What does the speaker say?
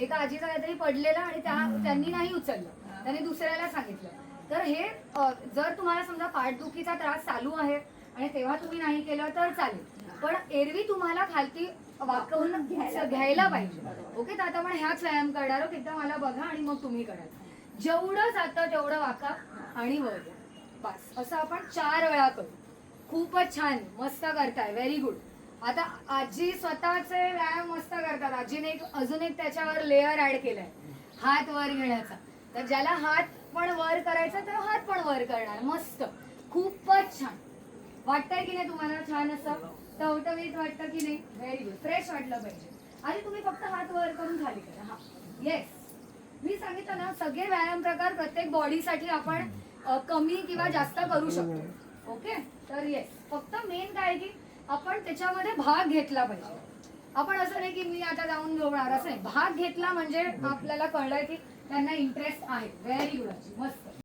एका आजीचा काहीतरी पडलेला आणि त्यांनी नाही उचललं, त्यांनी दुसऱ्याला सांगितलं. तर हे जर तुम्हाला समजा पाठदुखीचा त्रास चालू आहे आणि तेव्हा तुम्ही नाही केलं तर चालेल, पण एरवी तुम्हाला खालती वाकवून घ्यायला पाहिजे. ओके, तर आता आपण ह्याच व्यायाम करणार आहोत. एकदा मला बघा आणि मग तुम्ही कराल. जेवढं जातं तेवढं वाका आणि वर घ्या. बस असं आपण 4 वेळा करू. खूपच छान, मस्त करताय, व्हेरी गुड. आता आजी स्वतःचे व्यायाम मस्त करतात. आजीने अजून एक त्याच्यावर लेअर ऍड केलाय, हात वर घेण्याचा. तर ज्याला हात पण वर करायचा तर हात पण वर करणार. मस्त, खूपच छान वाटतंय की नाही तुम्हाला? छान असं टवटवीत वाटतं की नाही? व्हेरी गुड, फ्रेश वाटलं पाहिजे. आणि तुम्ही फक्त हात वर करून खाली करा. हा, येस, मी सांगितलं ना, सगळे व्यायाम प्रकार प्रत्येक बॉडीसाठी आपण कमी किंवा जास्त करू शकतो. ओके, तर येस, फक्त मेन काय की आपण त्याच्यामध्ये भाग घेतला पाहिजे. आपण असं नाही की मी आता जाऊन घेणार, असं नाही. भाग घेतला म्हणजे आपल्याला कळलंय की त्यांना इंटरेस्ट आहे. व्हेरी गुड, मस्त.